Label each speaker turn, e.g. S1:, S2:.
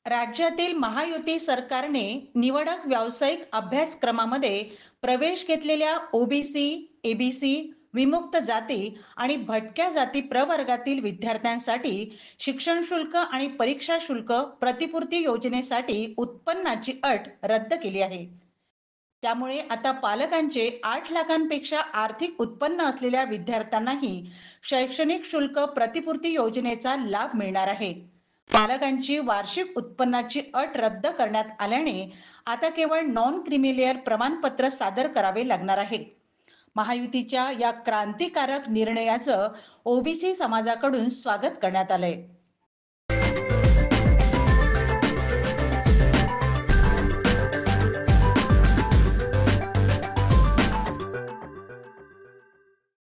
S1: राज्यातील महायुती सरकारने निवडक व्यावसायिक अभ्यासक्रमामध्ये प्रवेश घेतलेल्या ओबीसी, एबीसी, विमुक्त जाती आणि भटक्या जाती प्रवर्गातील विद्यार्थ्यांसाठी शिक्षण शुल्क आणि परीक्षा शुल्क प्रतिपूर्ती योजनेसाठी उत्पन्नाची अट रद्द केली आहे. त्यामुळे आता पालकांचे 8 लाखांपेक्षा आर्थिक उत्पन्न असलेल्या विद्यार्थ्यांनाही शैक्षणिक शुल्क प्रतिपूर्ती योजनेचा लाभ मिळणार आहे. पालकांची वार्षिक उत्पन्नाची अट रद्द करण्यात आल्याने आता केवळ नॉन क्रिमिलेअर प्रमाणपत्र सादर करावे लागणार आहे. महायुतीच्या या क्रांतिकारक निर्णयाचं ओबीसी समाजाकडून स्वागत करण्यात आलंय.